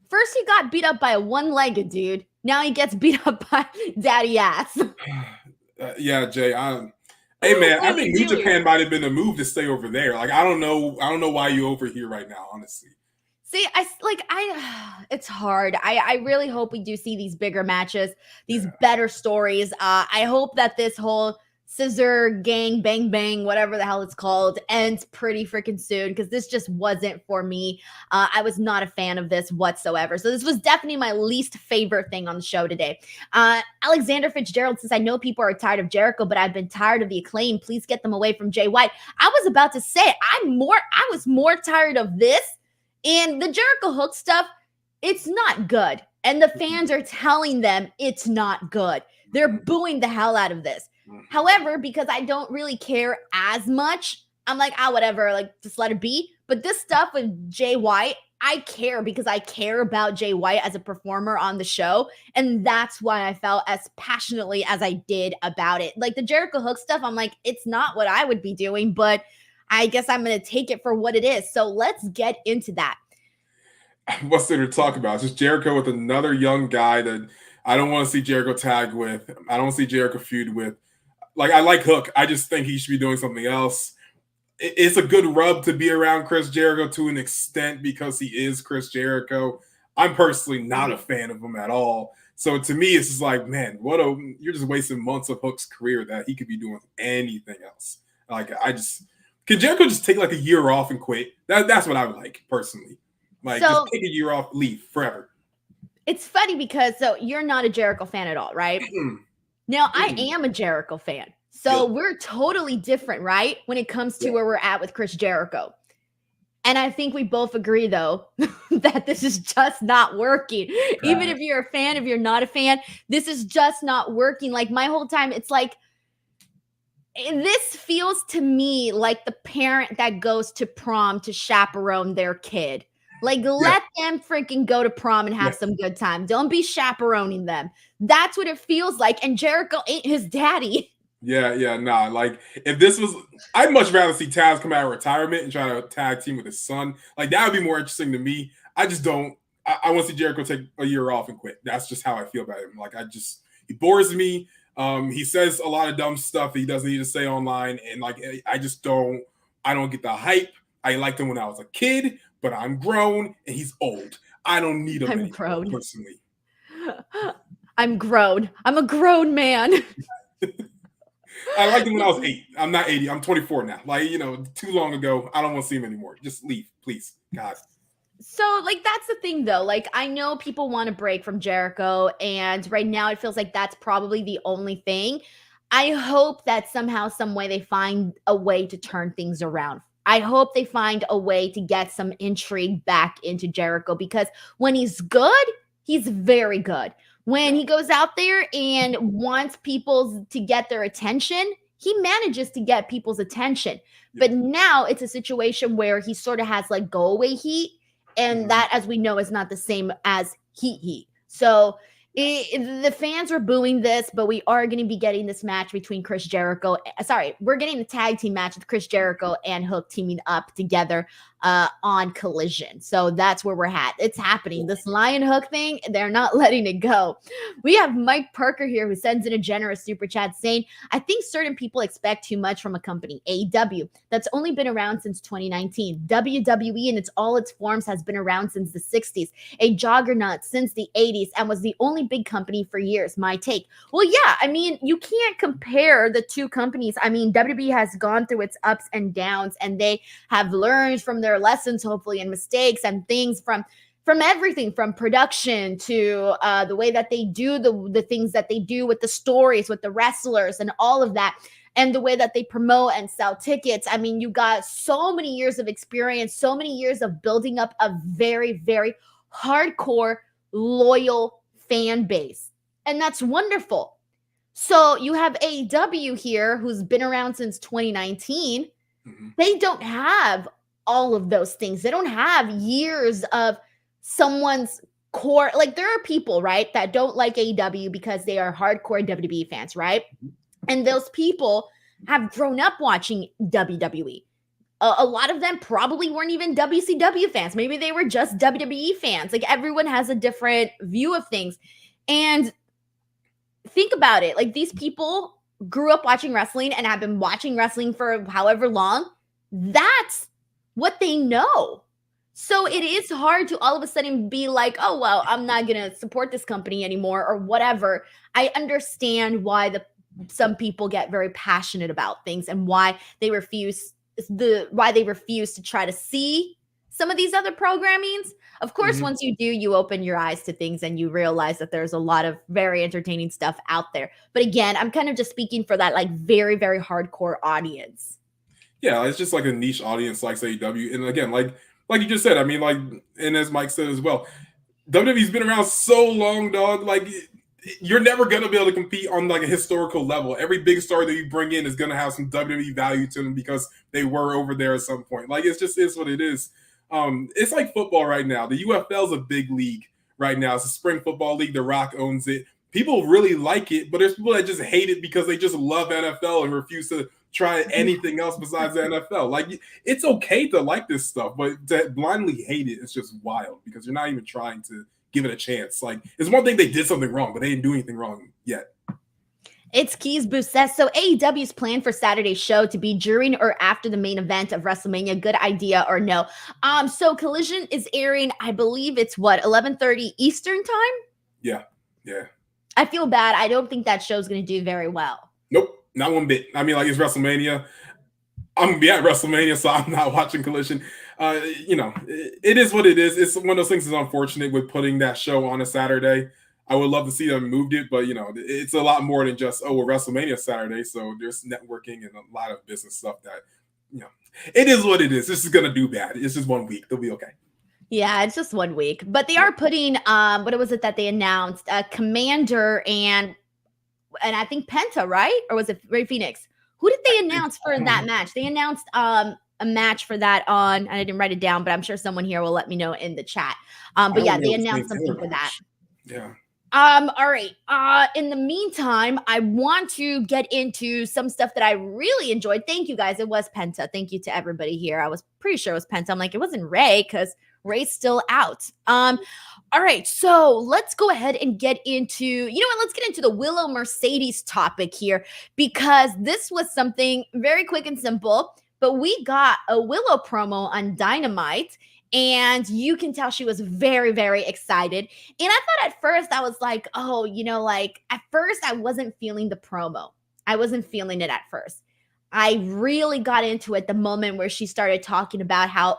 First, he got beat up by a one-legged dude. Now he gets beat up by Daddy Ass.
Yeah, Jay. Hey man, I think New Japan might have been the move to stay over there. Like, I don't know why you over here right now, honestly.
See, it's hard. I really hope we do see these bigger matches, these better stories. I hope that this whole scissor gang bang bang, whatever the hell it's called, ends pretty freaking soon, because this just wasn't for me. I was not a fan of this whatsoever. So this was definitely my least favorite thing on the show today. Alexander Fitzgerald says, I know people are tired of Jericho, but I've been tired of the Acclaim. Please get them away from Jay White. I was about to say, I was more tired of this. And the Jericho hook stuff, it's not good. And the fans are telling them it's not good. They're booing the hell out of this. However, because I don't really care as much, I'm like, whatever, like, just let it be. But this stuff with Jay White, I care because I care about Jay White as a performer on the show. And that's why I felt as passionately as I did about it. Like the Jericho hook stuff, I'm like, it's not what I would be doing, but I guess I'm going to take it for what it is. So let's get into that.
What's there to talk about? It's just Jericho with another young guy that I don't want to see Jericho tag with. I don't see Jericho feud with. Like, I like Hook. I just think he should be doing something else. It's a good rub to be around Chris Jericho to an extent because he is Chris Jericho. I'm personally not a fan of him at all. So to me, it's just like, man, you're just wasting months of Hook's career that he could be doing anything else. Like, can Jericho just take like a year off and quit? That's what I would like personally. Like, just take a year off, leave forever.
It's funny because you're not a Jericho fan at all, right? Now, I am a Jericho fan. So we're totally different, right? When it comes to where we're at with Chris Jericho. And I think we both agree, though, that this is just not working. Right. Even if you're a fan, if you're not a fan, this is just not working. Like, my whole time, it's like, this feels to me like the parent that goes to prom to chaperone their kid. Like, let them freaking go to prom and have some good time. Don't be chaperoning them. That's what it feels like. And Jericho ain't his daddy.
Nah. Like, if this was, I'd much rather see Taz come out of retirement and try to tag team with his son. Like, that would be more interesting to me. I just don't. I want to see Jericho take a year off and quit. That's just how I feel about him. Like, he bores me. He says a lot of dumb stuff that he doesn't need to say online. And like, I don't get the hype. I liked him when I was a kid, but I'm grown and he's old. I don't need him anymore, personally.
I'm grown. I'm a grown man.
I liked him when I was 8. I'm not 80. I'm 24 now. Like, too long ago. I don't want to see him anymore. Just leave, please. God.
So, like, that's the thing, though. Like, I know people want to break from Jericho, and right now it feels like that's probably the only thing. I hope that somehow, some way, they find a way to turn things around. I hope they find a way to get some intrigue back into Jericho, because when he's good, he's very good. When he goes out there and wants people to get their attention, he manages to get people's attention. But now it's a situation where he sort of has like go away heat. And that, as we know, is not the same as heat. So the fans are booing this, but we are going to be getting this match between Chris Jericho. We're getting the tag team match with Chris Jericho and Hook teaming up together on Collision. So that's where we're at. It's happening. This Lion Hook thing, they're not letting it go. We have Mike Parker here, who sends in a generous super chat saying, I think certain people expect too much from a company, AEW, that's only been around since 2019. WWE in all its forms has been around since the 60s, a juggernaut since the 80s, and was the only big company for years. My take. Well, yeah, I mean, you can't compare the two companies. I mean, WWE has gone through its ups and downs, and they have learned from their lessons, hopefully, and mistakes and things from everything from production to the way that they do the things that they do with the stories, with the wrestlers and all of that, and the way that they promote and sell tickets. I mean, you got so many years of experience, so many years of building up a very, very hardcore, loyal fan base. And that's wonderful. So you have AEW here, who's been around since 2019. They don't have all of those things. They don't have years of someone's core. Like, there are people, right, that don't like AEW because they are hardcore WWE fans, right? And those people have grown up watching WWE. A lot of them probably weren't even WCW fans. Maybe they were just WWE fans. Like, everyone has a different view of things. And think about it. Like, these people grew up watching wrestling and have been watching wrestling for however long. That's what they know. So it is hard to all of a sudden be like, oh, well, I'm not going to support this company anymore or whatever. I understand why some people get very passionate about things and why they refuse to try to see some of these other programmings. Of course, once you do, you open your eyes to things and you realize that there's a lot of very entertaining stuff out there. But again, I'm kind of just speaking for that like very, very hardcore audience.
Yeah, it's just like a niche audience like AEW. And again, like you just said, I mean, like, and as Mike said as well, WWE's been around so long, dog. Like, you're never gonna be able to compete on like a historical level. Every big star that you bring in is gonna have some WWE value to them because they were over there at some point. Like, it's just is what it is. It's like football right now. The UFL is a big league right now. It's a spring football league. The Rock owns it. People really like it, but there's people that just hate it because they just love NFL and refuse to try anything else besides the NFL. Like, it's okay to like this stuff, but to blindly hate it is just wild because you're not even trying to give it a chance. Like, it's one thing they did something wrong, but they didn't do anything wrong yet.
It's Keys Boost says, so AEW's plan for Saturday's show to be during or after the main event of WrestleMania. Good idea or no? So Collision is airing, I believe it's 11:30 Eastern time?
Yeah.
I feel bad. I don't think that show's going to do very well.
Nope, not one bit. I mean, like, it's WrestleMania. I'm going to be at WrestleMania, so I'm not watching Collision. It is what it is. It's one of those things that's unfortunate with putting that show on a Saturday. I would love to see them moved it, but, it's a lot more than just, we're WrestleMania Saturday, so there's networking and a lot of business stuff that, it is what it is. This is going to do bad. It's just 1 week. They'll be okay.
Yeah, it's just 1 week. But they are putting, what was it that they announced? Commander and I think Penta, right? Or was it Ray Phoenix? Who did they announce for that match? They announced a match for that on, I didn't write it down, but I'm sure someone here will let me know in the chat. But yeah, they announced something for that.
Yeah.
All right. In the meantime, I want to get into some stuff that I really enjoyed. Thank you guys. It was Penta. Thank you to everybody here. I was pretty sure it was Penta. I'm like, it wasn't Ray because Ray's still out. All right. So let's go ahead and get into, let's get into the Willow Mercedes topic here because this was something very quick and simple, but we got a Willow promo on Dynamite. And you can tell she was very, very excited. And I thought at first I was like, at first I wasn't feeling the promo. I wasn't feeling it at first. I really got into it the moment where she started talking about how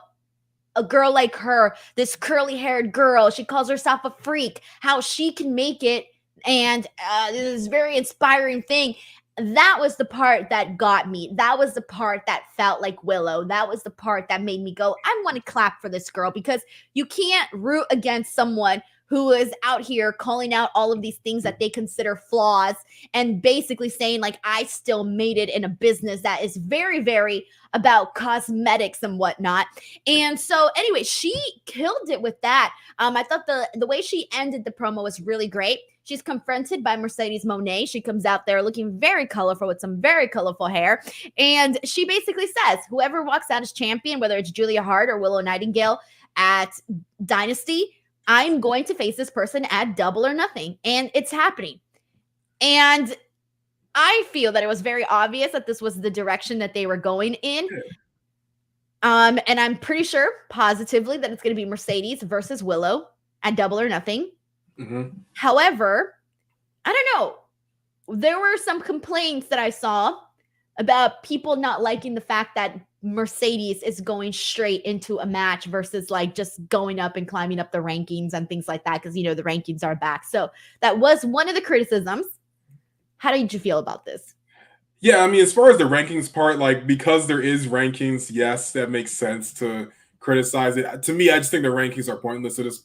a girl like her, this curly haired girl, she calls herself a freak, how she can make it. And this very inspiring thing. That was the part that got me. That was the part that felt like Willow. That was the part that made me go, I want to clap for this girl because you can't root against someone who is out here calling out all of these things that they consider flaws and basically saying like, I still made it in a business that is very, very about cosmetics and whatnot. And so anyway, she killed it with that. I thought the way she ended the promo was really great. She's confronted by Mercedes Moné. She comes out there looking very colorful with some very colorful hair. And she basically says, whoever walks out as champion, whether it's Julia Hart or Willow Nightingale at Dynasty, I'm going to face this person at Double or Nothing. And it's happening. And I feel that it was very obvious that this was the direction that they were going in. And I'm pretty sure positively that it's going to be Mercedes versus Willow at Double or Nothing.
Mm-hmm.
However, I don't know. There were some complaints that I saw about people not liking the fact that Mercedes is going straight into a match versus like just going up and climbing up the rankings and things like that because, the rankings are back. So that was one of the criticisms. How did you feel about this?
Yeah, I mean, as far as the rankings part, like, because there is rankings, yes, that makes sense to criticize it. To me, I just think the rankings are pointless at this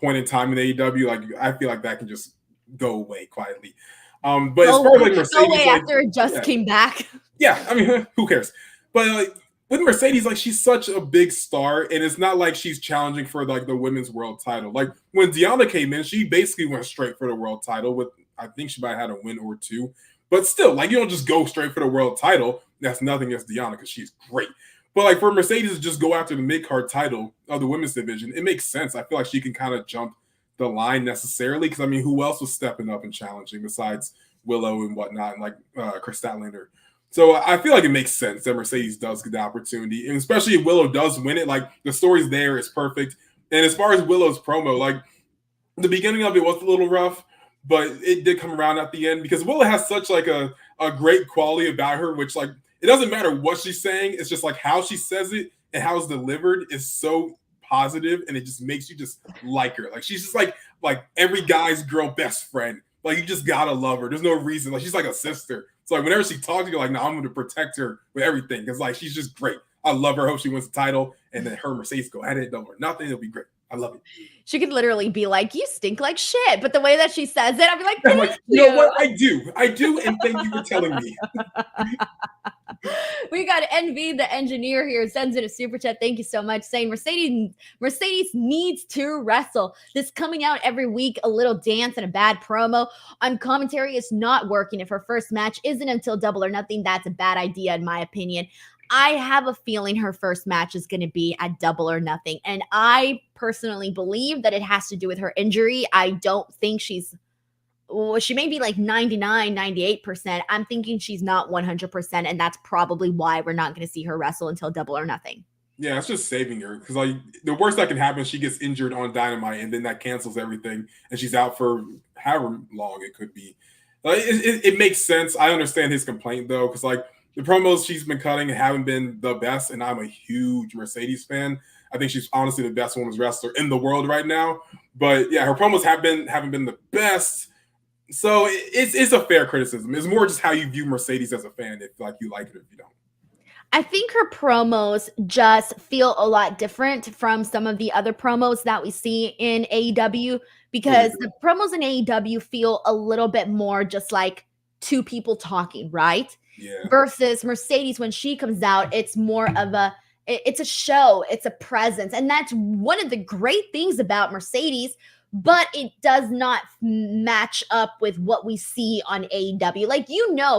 point in time in AEW. Like, I feel like that can just go away quietly. But as far as like Mercedes,
go away after it just came back.
Yeah, I mean, who cares? But with Mercedes, like, she's such a big star, and it's not like she's challenging for like the women's world title. Like when Deonna came in, she basically went straight for the world title. With I think she might have had a win or two, but still, like, you don't just go straight for the world title. That's nothing against Deonna because she's great. But like for Mercedes to just go after the mid-card title of the women's division, it makes sense. I feel like she can kind of jump the line necessarily because I mean, who else was stepping up and challenging besides Willow and whatnot, and like Chris Statlander. So I feel like it makes sense that Mercedes does get the opportunity, and especially if Willow does win it. Like the story's there, is perfect. And as far as Willow's promo, like the beginning of it was a little rough, but it did come around at the end because Willow has such like a great quality about her, which like it doesn't matter what she's saying, it's just like how she says it and how it's delivered is so positive, and it just makes you just like her. Like she's just like every guy's girl best friend. Like you just gotta love her. There's no reason. Like she's like a sister. So like whenever she talks, you're like, no, I'm going to protect her with everything because like she's just great. I love her. Hope she wins the title, and then her and Mercedes go at it, double or nothing. It'll be great. I love it.
She could literally be like, "You stink like shit," but the way that she says it, I'd be like,
I'm like, you know what? I do, and thank you for telling me.
We got NV, the engineer here, sends in a super chat. Thank you so much, saying Mercedes needs to wrestle. This coming out every week, a little dance and a bad promo on commentary is not working. If her first match isn't until Double or Nothing, that's a bad idea, in my opinion. I have a feeling her first match is going to be at Double or Nothing. And I personally believe that it has to do with her injury. I don't think she may be like 99, 98%. I'm thinking she's not 100%. And that's probably why we're not going to see her wrestle until Double or Nothing.
Yeah, it's just saving her. Because like the worst that can happen, she gets injured on Dynamite and then that cancels everything. And she's out for however long it could be. Like, it makes sense. I understand his complaint though. Because like, the promos she's been cutting haven't been the best, and I'm a huge Mercedes fan. I think she's honestly the best women's wrestler in the world right now. But yeah, her promos haven't been the best. So it's a fair criticism. It's more just how you view Mercedes as a fan, if like you like it or if you don't.
I think her promos just feel a lot different from some of the other promos that we see in AEW because the promos in AEW feel a little bit more just like two people talking, right?
Yeah.
Versus Mercedes, when she comes out, it's more of it's a show, it's a presence. And that's one of the great things about Mercedes, but it does not match up with what we see on AEW. Like,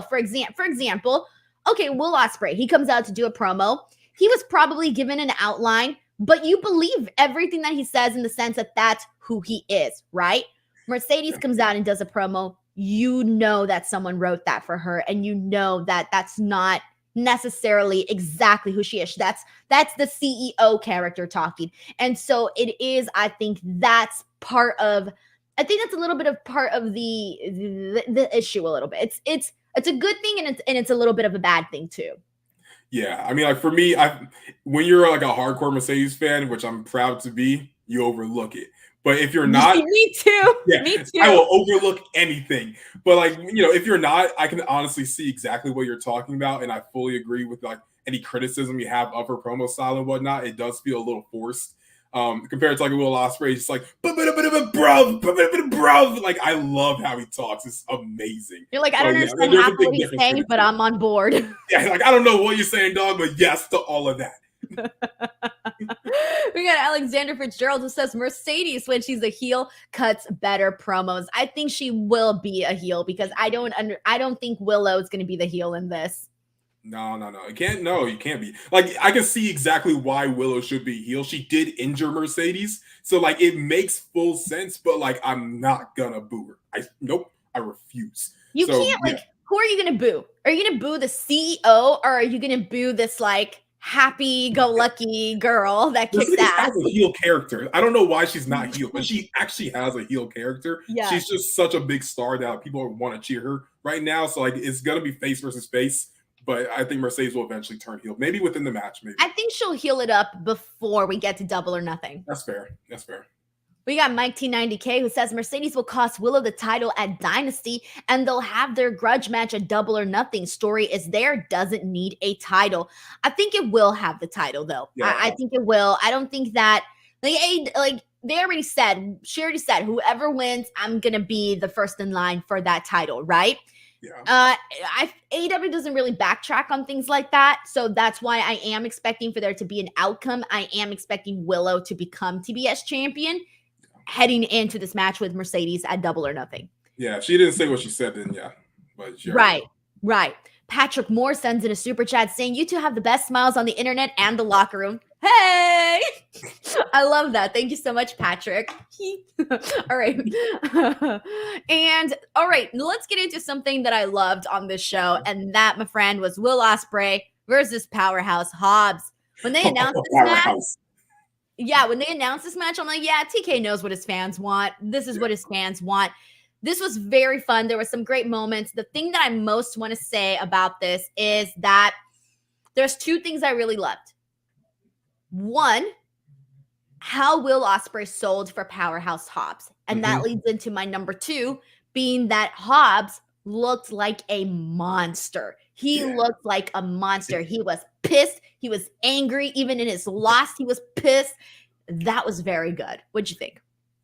for example, okay, Will Ospreay, he comes out to do a promo. He was probably given an outline, but you believe everything that he says in the sense that that's who he is, right? Mercedes comes out and does a promo. You know that someone wrote that for her, and you know that that's not necessarily exactly who she is. That's the CEO character talking. And so it is, I think that's a little bit of part of the issue a little bit. It's a good thing and it's a little bit of a bad thing too.
Yeah, I mean, like for me, when you're like a hardcore Mercedes fan, which I'm proud to be, you overlook it. But if you're not,
me too.
Yeah,
me too.
I will overlook anything. But like, if you're not, I can honestly see exactly what you're talking about, and I fully agree with like any criticism you have of her promo style and whatnot. It does feel a little forced compared to like a Will Ospreay. It's like, bruv. Like, I love how he talks. It's amazing.
You're like, I don't understand half what he's saying, but I'm on board.
Yeah, like I don't know what you're saying, dog, but yes to all of that.
We got Alexander Fitzgerald who says Mercedes, when she's a heel, cuts better promos. I think she will be a heel because I don't think Willow is going to be the heel in this.
No. You can't be. Like, I can see exactly why Willow should be heel. She did injure Mercedes, so like it makes full sense. But like, I'm not gonna boo her. I refuse.
You can't like. Who are you gonna boo? Are you gonna boo the CEO, or are you gonna boo this like happy-go-lucky girl that kicks ass?
Has a heel character. I don't know why she's not heel, but she actually has a heel character. Yeah. She's just such a big star that people want to cheer her right now. So like, it's gonna be face versus face. But I think Mercedes will eventually turn heel. Maybe within the match, maybe.
I think she'll heel it up before we get to Double or Nothing.
That's fair.
We got Mike T90K who says Mercedes will cost Willow the title at Dynasty and they'll have their grudge match at Double or Nothing. Story is there, doesn't need a title. I think it will have the title though. Yeah. I think it will. I don't think that she already said whoever wins, I'm going to be the first in line for that title, right? Yeah. AEW doesn't really backtrack on things like that. So that's why I am expecting for there to be an outcome. I am expecting Willow to become TBS champion heading into this match with Mercedes at Double or Nothing.
Yeah, she didn't say what she said then, yeah. But right. Patrick Moore sends in a super chat saying, you two have the best smiles on the internet and the locker room.
Hey, I love that. Thank you so much, Patrick. All right. And all right, let's get into something that I loved on this show. And that, my friend, was Will Ospreay versus Powerhouse Hobbs. When they announced this match, when they announced this match, I'm like, yeah, TK knows what his fans want. This is what his fans want. This was very fun. There were some great moments. The thing that I most want to say about this is that there's two things I really loved. One, how Will Ospreay sold for Powerhouse Hobbs. And that leads into my number two, being that Hobbs looked like a monster. He looked like a monster. He was pissed. He was angry. Even in his loss, he was pissed. That was very good. What'd you think?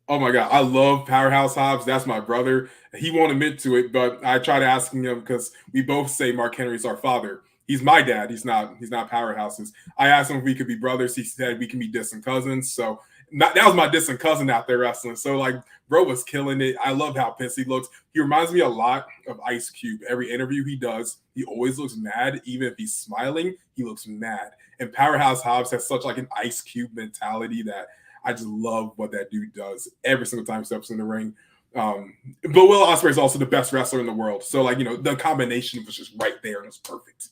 Oh my God, I love Powerhouse Hobbs. That's my brother. He won't admit to it, but I try to ask him because we both say Mark Henry's our father. He's my dad. He's not Powerhouse's. I asked him if we could be brothers. He said we can be distant cousins. So that was my distant cousin out there wrestling. So like, bro was killing it. I love how pissed he looks. He reminds me a lot of Ice Cube. Every interview he does, he always looks mad. Even if he's smiling, he looks mad. And Powerhouse Hobbs has such like an Ice Cube mentality that I just love what that dude does every single time he steps in the ring. But Will Ospreay is also the best wrestler in the world. So like, the combination was just right there and it was perfect.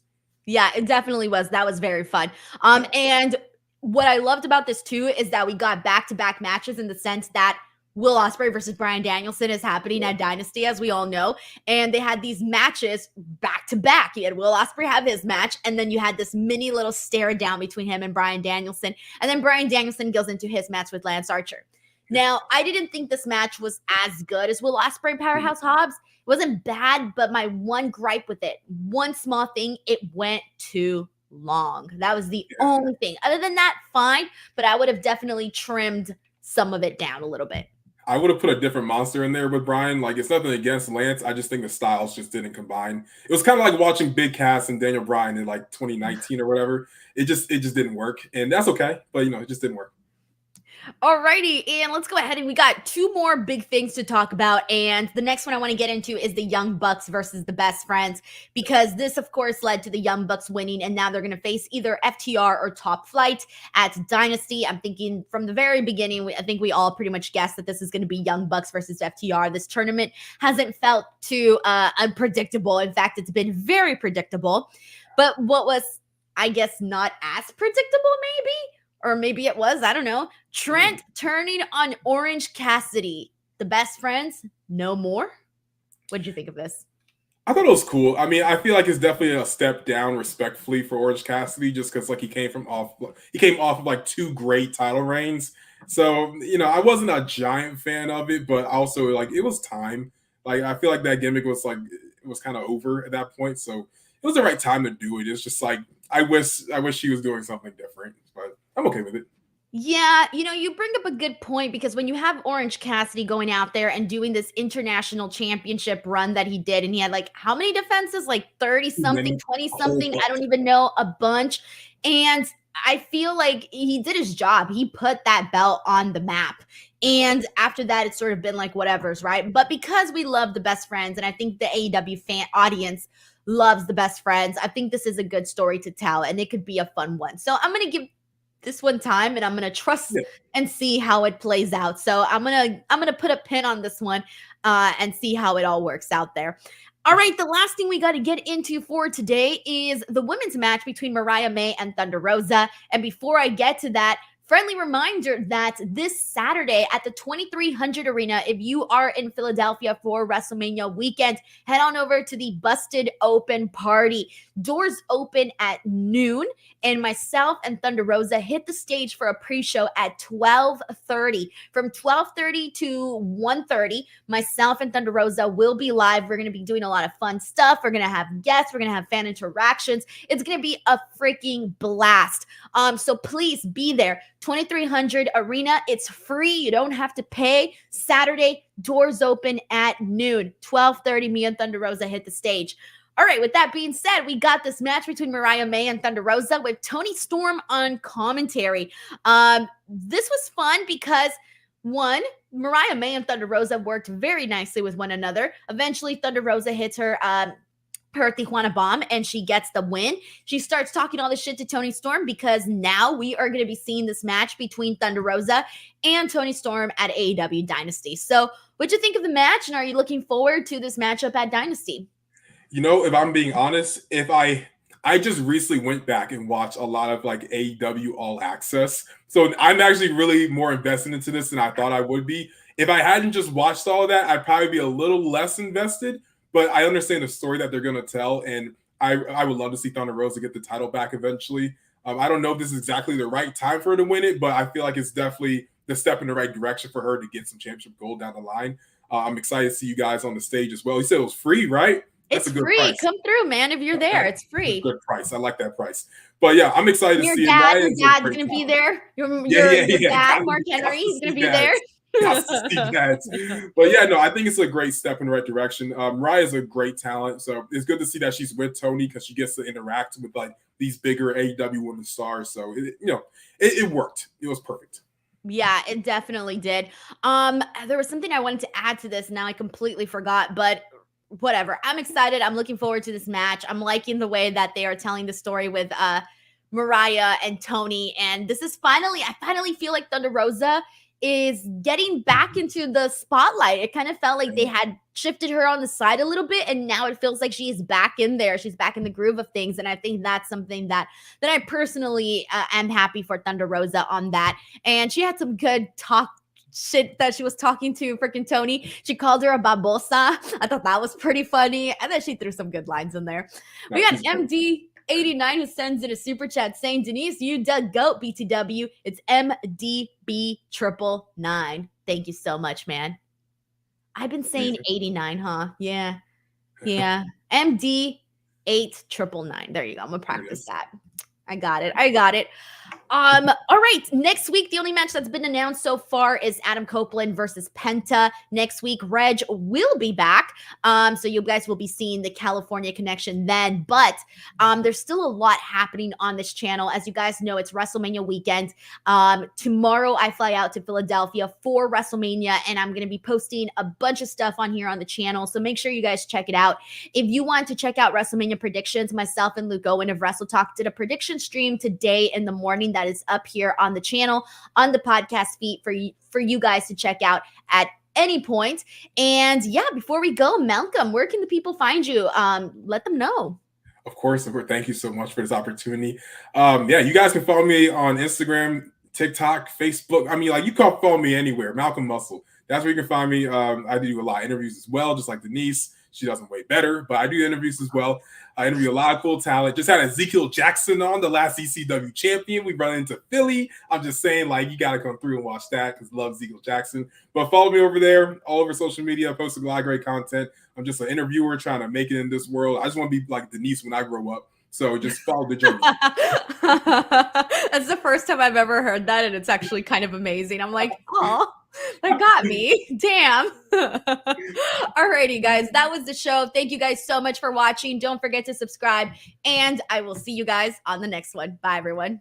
Yeah, it definitely was. That was very fun. And what I loved about this too is that we got back-to-back matches in the sense that Will Ospreay versus Bryan Danielson is happening at Dynasty, as we all know. And they had these matches back-to-back. You had Will Ospreay have his match, and then you had this mini little stare down between him and Bryan Danielson. And then Bryan Danielson goes into his match with Lance Archer. Now, I didn't think this match was as good as Will Ospreay and Powerhouse Hobbs. It wasn't bad, but my one gripe with it, one small thing, it went too long. That was the only thing. Other than that, fine, but I would have definitely trimmed some of it down a little bit.
I would have put a different monster in there with Bryan. Like, it's nothing against Lance. I just think the styles just didn't combine. It was kind of like watching Big Cass and Daniel Bryan in like 2019 or whatever. It just didn't work. And that's okay. But, it just didn't work.
Alrighty, and let's go ahead and we got two more big things to talk about. And the next one I want to get into is the Young Bucks versus the Best Friends, because this, of course, led to the Young Bucks winning, and now they're going to face either FTR or Top Flight at Dynasty. I'm thinking from the very beginning, I think we all pretty much guessed that this is going to be Young Bucks versus FTR. This tournament hasn't felt too unpredictable. In fact, it's been very predictable. But what was, I guess, not as predictable, maybe? Or maybe it was, I don't know. Trent turning on Orange Cassidy. The Best Friends, no more. What'd you think of this?
I thought it was cool. I mean, I feel like it's definitely a step down respectfully for Orange Cassidy, just because like he came off of like two great title reigns. So, I wasn't a giant fan of it, but also like it was time. Like I feel like that gimmick was like it was kind of over at that point. So it was the right time to do it. It's just like I wish she was doing something different, but I'm okay with it.
Yeah, you bring up a good point, because when you have Orange Cassidy going out there and doing this international championship run that he did, and he had like how many defenses? Like 30-something, 20-something, I don't even know, a bunch. And I feel like he did his job. He put that belt on the map. And after that, it's sort of been like whatever's, right? But because we love the Best Friends, and I think the AEW fan audience loves the Best Friends, I think this is a good story to tell, and it could be a fun one. So I'm going to give this one time, and I'm going to trust and see how it plays out. So I'm going to put a pin on this one and see how it all works out there. All right, the last thing we got to get into for today is the women's match between Mariah May and Thunder Rosa. And before I get to that, friendly reminder that this Saturday at the 2300 Arena, if you are in Philadelphia for WrestleMania weekend, head on over to the Busted Open Party. Doors open at noon, and myself and Thunder Rosa hit the stage for a pre-show at 12:30. From 12:30 to 1:30, myself and Thunder Rosa will be live. We're going to be doing a lot of fun stuff. We're going to have guests. We're going to have fan interactions. It's going to be a freaking blast. So please be there. 2300 Arena. It's free. You don't have to pay. Saturday, doors open at noon. 12:30, me and Thunder Rosa hit the stage. All right, with that being said, we got this match between Mariah May and Thunder Rosa with Toni Storm on commentary. This was fun because, one, Mariah May and Thunder Rosa worked very nicely with one another. Eventually, Thunder Rosa hits her her Tijuana Bomb, and she gets the win. She starts talking all this shit to Toni Storm because now we are going to be seeing this match between Thunder Rosa and Toni Storm at AEW Dynasty. So what'd you think of the match, and are you looking forward to this matchup at Dynasty?
You know, if I'm being honest, if I just recently went back and watched a lot of like AEW All Access, so I'm actually really more invested into this than I thought I would be. If I hadn't just watched all of that, I'd probably be a little less invested. But I understand the story that they're going to tell, and I would love to see Thunder Rosa get the title back eventually. I don't know if this is exactly the right time for her to win it, but I feel like it's definitely the step in the right direction for her to get some championship gold down the line. I'm excited to see you guys on the stage as well. You said it was free, right?
It's free. Price. Come through, man. If you're there, it's free.
It's a good price. I like that price. But yeah, I'm excited to see
it. Your dad's going to be there. Your dad, Mark Henry, is going to be there.
But yeah, no, I think it's a great step in the right direction. Mariah is a great talent, so it's good to see that she's with Toni because she gets to interact with like these bigger AEW women stars. So it worked. It was perfect.
Yeah, it definitely did. There was something I wanted to add to this. Now I completely forgot, but whatever. I'm excited. I'm looking forward to this match. I'm liking the way that they are telling the story with Mariah and Toni, and this is I finally feel like Thunder Rosa is getting back into the spotlight. It kind of felt like they had shifted her on the side a little bit, and now it feels like she's back in there. She's back in the groove of things, and I think that's something that I personally am happy for Thunder Rosa on that. And she had some good shit that she was talking to freaking Toni. She called her a babosa. I thought that was pretty funny, and then she threw some good lines in there. We got MD89 who sends in a super chat saying, Denise, you dug goat BTW. It's MDB999. Thank you so much, man. I've been saying 89, huh? Yeah. MD8999. There you go. I'm gonna practice that. I got it. All right. Next week, the only match that's been announced so far is Adam Copeland versus Penta. Next week, Reg will be back. So you guys will be seeing the California connection then. But there's still a lot happening on this channel. As you guys know, it's WrestleMania weekend. Tomorrow, I fly out to Philadelphia for WrestleMania, and I'm going to be posting a bunch of stuff on here on the channel. So make sure you guys check it out. If you want to check out WrestleMania predictions, myself and Luke Owen of Wrestle Talk did a prediction stream today in the morning that is up here on the channel, on the podcast feed for you guys to check out at any point. And yeah, before we go, Malcolm, where can the people find you? Let them know.
Of course, thank you so much for this opportunity. You guys can follow me on Instagram, TikTok, Facebook. I mean, like, you can follow me anywhere. Malcolm Muscle. That's where you can find me. I do a lot of interviews as well, just like Denise. She doesn't way better, but I do interviews as well. I interview a lot of cool talent. Just had Ezekiel Jackson on, the last ECW champion. We run into Philly. I'm just saying, like, you got to come through and watch that because I love Ezekiel Jackson. But follow me over there, all over social media. I post a lot of great content. I'm just an interviewer trying to make it in this world. I just want to be like Denise when I grow up. So just follow the journey.
That's the first time I've ever heard that, and it's actually kind of amazing. I'm like, oh, that got me. Damn. Alrighty, guys. That was the show. Thank you guys so much for watching. Don't forget to subscribe, and I will see you guys on the next one. Bye, everyone.